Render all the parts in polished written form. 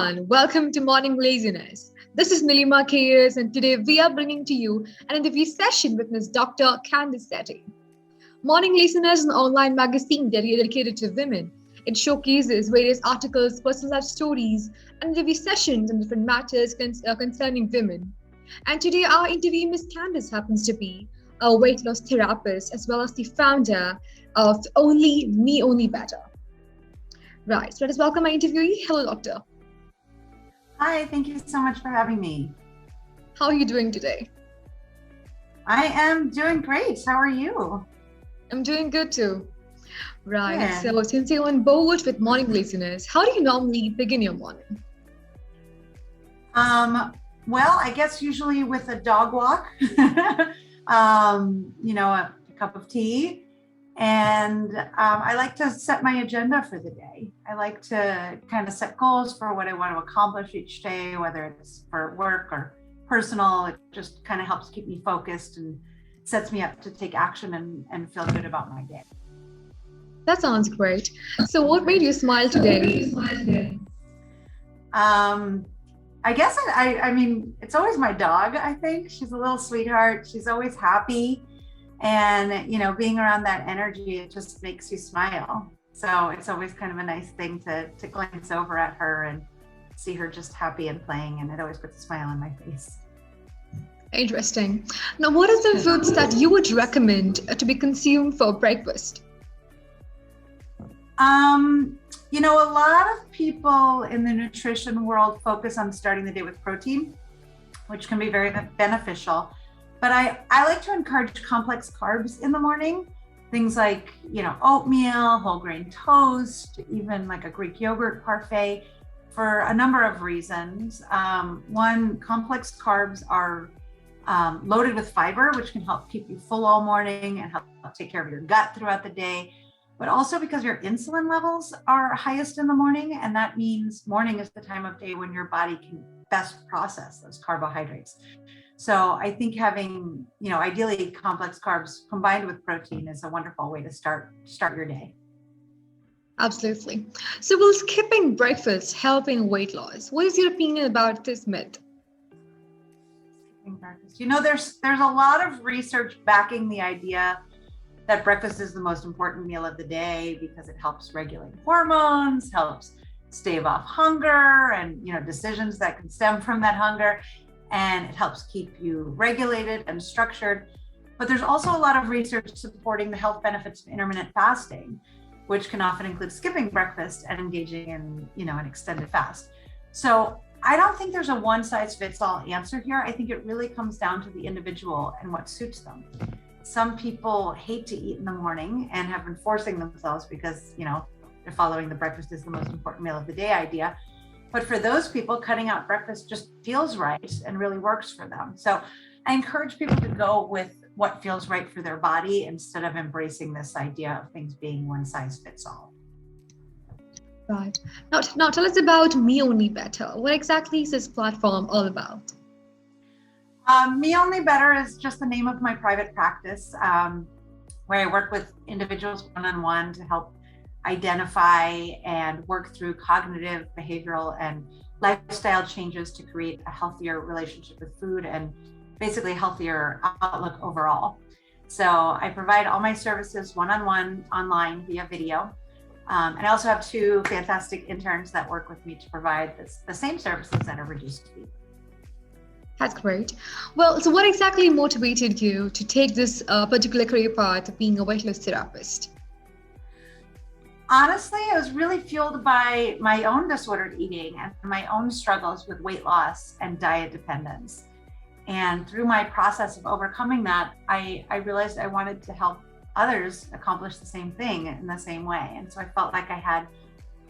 everyone, welcome to Morning Laziness. This is Nilima Kayers, and today we are bringing to you an interview session with Ms. Dr. Candice Seti. Morning Laziness is an online magazine dedicated to women. It showcases various articles, personal life stories, and interview sessions on different matters concerning women. And today our interview, Ms. Candice, happens to be a weight loss therapist as well as the founder of Only Me Only Better. Right, so let us welcome our interviewee. Hello, doctor. Hi, thank you so much for having me. How are you doing today? I am doing great. How are you? I'm doing good too. Right, Yeah. so since you're on board with morning laziness, how do you normally begin your morning? Well, I guess usually with a dog walk, a cup of tea. And I like to set my agenda for the day. I like to kind of set goals for what I want to accomplish each day, whether it's for work or personal. It just kind of helps keep me focused and sets me up to take action and feel good about my day. That sounds great. So what made you smile today? I guess I mean, it's always my dog, I think. She's a little sweetheart. She's always happy. And, being around that energy, it just makes you smile. So it's always kind of a nice thing to glance over at her and see her just happy and playing. And it always puts a smile on my face. Interesting. Now, what are the foods that you would recommend to be consumed for breakfast? A lot of people in the nutrition world focus on starting the day with protein, which can be very beneficial. But I like to encourage complex carbs in the morning. Things like, oatmeal, whole grain toast, even like a Greek yogurt parfait for a number of reasons. One, complex carbs are loaded with fiber, which can help keep you full all morning and help take care of your gut throughout the day. But also because your insulin levels are highest in the morning. And that means morning is the time of day when your body can best process those carbohydrates. So I think having, ideally complex carbs combined with protein is a wonderful way to start your day. Absolutely. So will skipping breakfast help in weight loss? What is your opinion about this myth? Skipping breakfast. There's a lot of research backing the idea that breakfast is the most important meal of the day because it helps regulate hormones, helps stave off hunger and, decisions that can stem from that hunger. And it helps keep you regulated and structured. But there's also a lot of research supporting the health benefits of intermittent fasting, which can often include skipping breakfast and engaging in, an extended fast. So I don't think there's a one size fits all answer here. I think it really comes down to the individual and what suits them. Some people hate to eat in the morning and have been forcing themselves because, they're following the breakfast is the most important meal of the day idea. But for those people, cutting out breakfast just feels right and really works for them. So I encourage people to go with what feels right for their body instead of embracing this idea of things being one size fits all. Right. Now tell us about Me Only Better. What exactly is this platform all about? Me Only Better is just the name of my private practice, where I work with individuals one-on-one to help identify and work through cognitive, behavioral, and lifestyle changes to create a healthier relationship with food and basically a healthier outlook overall. So I provide all my services one-on-one online via video. And I also have two fantastic interns that work with me to provide the same services at a reduced fee. That's great. Well, so what exactly motivated you to take this particular career path of being a weight loss therapist? Honestly, it was really fueled by my own disordered eating and my own struggles with weight loss and diet dependence. And through my process of overcoming that, I realized I wanted to help others accomplish the same thing in the same way. And so I felt like I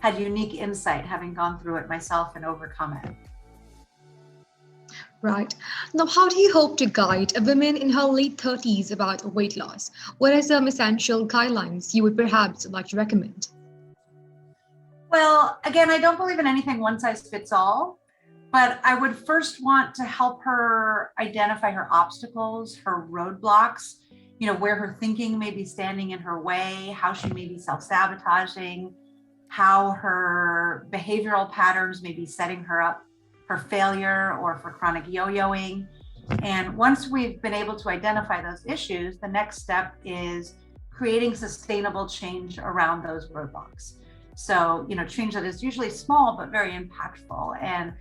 had unique insight having gone through it myself and overcome it. Right. Now, how do you hope to guide a woman in her late 30s about weight loss? What are some essential guidelines you would perhaps like to recommend? Well, again, I don't believe in anything one size fits all, but I would first want to help her identify her obstacles, her roadblocks, where her thinking may be standing in her way, how she may be self-sabotaging, how her behavioral patterns may be setting her up for failure or for chronic yo-yoing. And once we've been able to identify those issues, the next step is creating sustainable change around those roadblocks. So, change that is usually small, but very impactful. And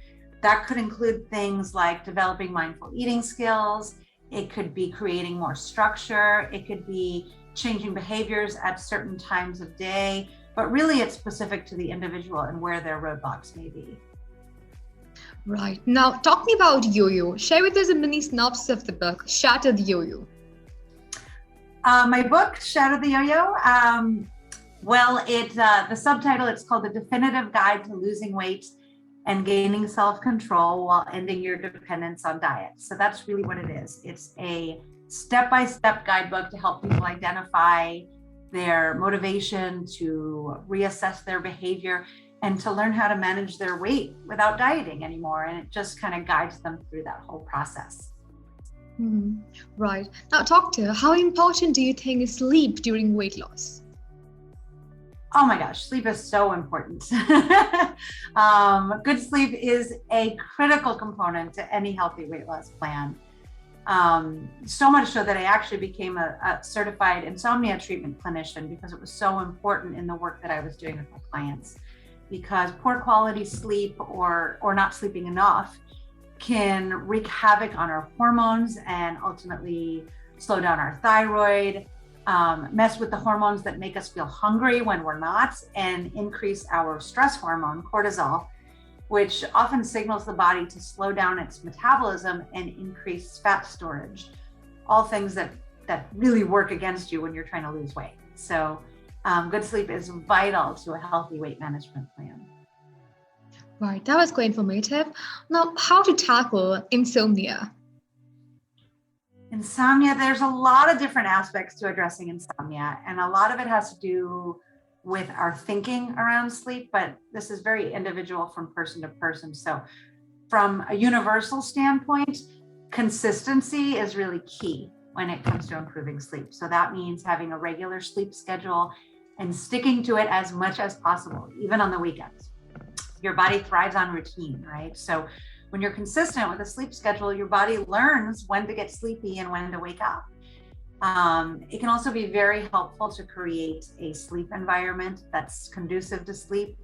that could include things like developing mindful eating skills. It could be creating more structure. It could be changing behaviors at certain times of day, but really it's specific to the individual and where their roadblocks may be. Right. Now, talking about yo-yo, share with us a mini synopsis of the book, Shatter the Yoyo. My book, Shatter the Yoyo, the subtitle, it's called The Definitive Guide to Losing Weight and Gaining Self-Control While Ending Your Dependence on Diet. So that's really what it is. It's a step-by-step guidebook to help people identify their motivation, to reassess their behavior, and to learn how to manage their weight without dieting anymore. And it just kind of guides them through that whole process. Right. Now, doctor, how important do you think is sleep during weight loss? Oh my gosh, sleep is so important. Good sleep is a critical component to any healthy weight loss plan. So much so that I actually became a certified insomnia treatment clinician because it was so important in the work that I was doing with my clients. Because poor quality sleep or not sleeping enough can wreak havoc on our hormones and ultimately slow down our thyroid, mess with the hormones that make us feel hungry when we're not, and increase our stress hormone, cortisol, which often signals the body to slow down its metabolism and increase fat storage. All things that really work against you when you're trying to lose weight. So good sleep is vital to a healthy weight management plan. Right, that was quite informative. Now, how to tackle insomnia? Insomnia, there's a lot of different aspects to addressing insomnia, and a lot of it has to do with our thinking around sleep, but this is very individual from person to person. So from a universal standpoint, consistency is really key when it comes to improving sleep. So that means having a regular sleep schedule and sticking to it as much as possible, even on the weekends. Your body thrives on routine, right? So when you're consistent with a sleep schedule, your body learns when to get sleepy and when to wake up. It can also be very helpful to create a sleep environment that's conducive to sleep.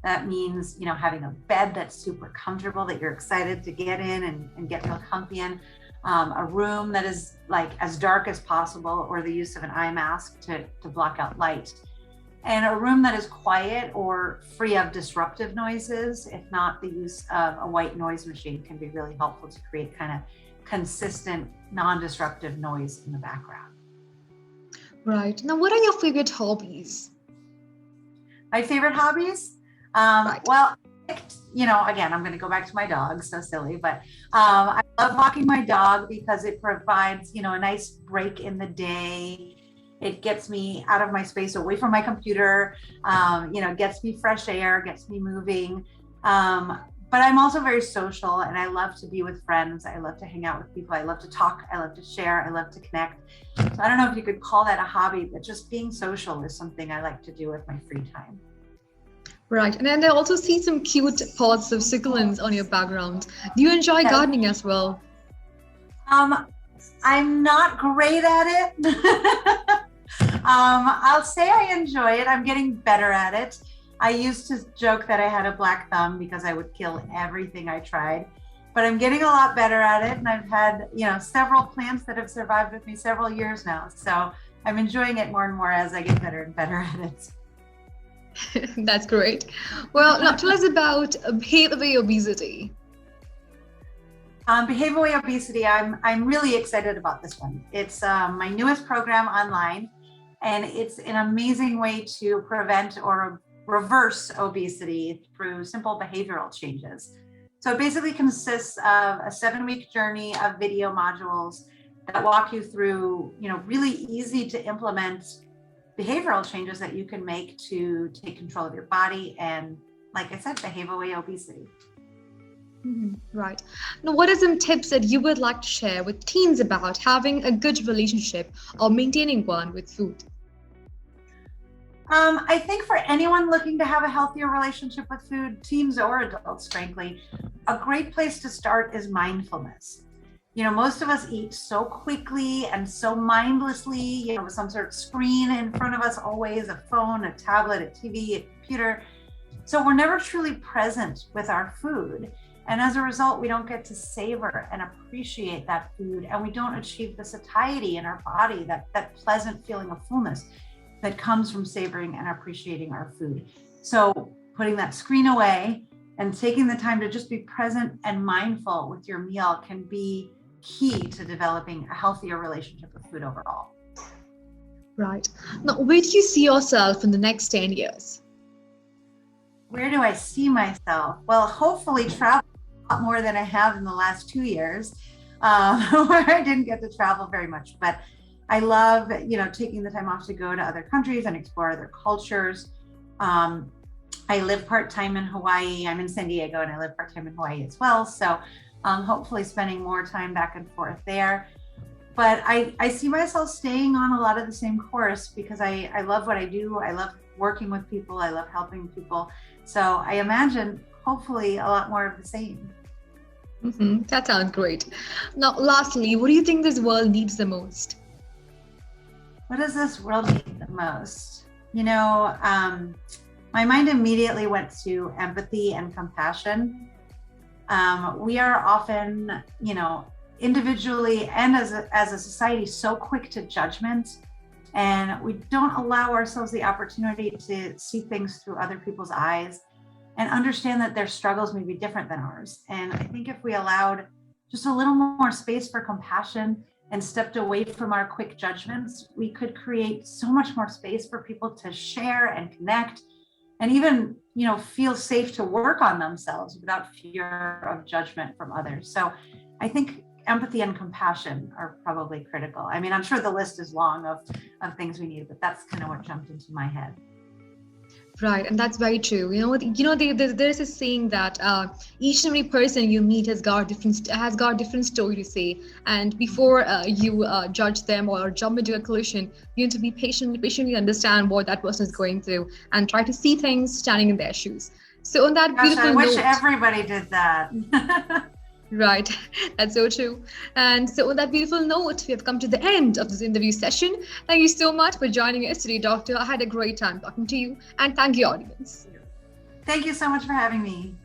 That means, having a bed that's super comfortable, that you're excited to get in and get real comfy in. A room that is like as dark as possible, or the use of an eye mask to block out light. And a room that is quiet or free of disruptive noises, if not the use of a white noise machine, can be really helpful to create kind of consistent, non-disruptive noise in the background. Right. Now, what are your favorite hobbies? My favorite hobbies? Right. Well, again, I'm going to go back to my dog, so silly, but I love walking my dog because it provides, a nice break in the day. It gets me out of my space, away from my computer, gets me fresh air, gets me moving. But I'm also very social, and I love to be with friends. I love to hang out with people. I love to talk. I love to share. I love to connect. So I don't know if you could call that a hobby, but just being social is something I like to do with my free time. Right. And then I also see some cute pots of succulents on your background. Do you enjoy gardening as well? I'm not great at it. I'll say I enjoy it. I'm getting better at it. I used to joke that I had a black thumb because I would kill everything I tried, but I'm getting a lot better at it. And I've had, several plants that have survived with me several years now. So I'm enjoying it more and more as I get better and better at it. That's great. Well, now tell us about Behave Away Obesity. Behave Away Obesity, I'm really excited about this one. It's my newest program online, and it's an amazing way to prevent or reverse obesity through simple behavioral changes. So it basically consists of a 7-week journey of video modules that walk you through, really easy to implement behavioral changes that you can make to take control of your body and, like I said, behave away obesity. Right. Now, what are some tips that you would like to share with teens about having a good relationship or maintaining one with food? I think for anyone looking to have a healthier relationship with food, teens or adults, frankly, a great place to start is mindfulness. Most of us eat so quickly and so mindlessly, with some sort of screen in front of us, always a phone, a tablet, a TV, a computer. So we're never truly present with our food. And as a result, we don't get to savor and appreciate that food. And we don't achieve the satiety in our body, that pleasant feeling of fullness that comes from savoring and appreciating our food. So putting that screen away and taking the time to just be present and mindful with your meal can be key to developing a healthier relationship with food overall. Right. Now, where do you see yourself in the next 10 years? Where do I see myself? Well, hopefully travel a lot more than I have in the last 2 years, where I didn't get to travel very much. But I love, taking the time off to go to other countries and explore other cultures. I live part-time in Hawaii. I'm in San Diego and I live part-time in Hawaii as well. So hopefully spending more time back and forth there. But I see myself staying on a lot of the same course because I love what I do. I love working with people. I love helping people. So I imagine hopefully a lot more of the same. That sounds great. Now, lastly, what do you think this world needs the most? What does this world need the most? My mind immediately went to empathy and compassion. We are often, individually and as a society, so quick to judgment, and we don't allow ourselves the opportunity to see things through other people's eyes and understand that their struggles may be different than ours. And I think if we allowed just a little more space for compassion and stepped away from our quick judgments, we could create so much more space for people to share and connect and even, feel safe to work on themselves without fear of judgment from others. So I think empathy and compassion are probably critical. I mean, I'm sure the list is long of things we need, but that's kind of what jumped into my head. Right, and that's very true. There's a saying that each and every person you meet has got different story to say, and before you judge them or jump into a collision, you need to be patiently understand what that person is going through and try to see things standing in their shoes. So on that beautiful I wish note, everybody did that. right, that's so true. And so on that beautiful note, we have come to the end of this interview session. Thank you so much for joining us today, Doctor. I had a great time talking to you, and thank you, audience. Thank you so much for having me.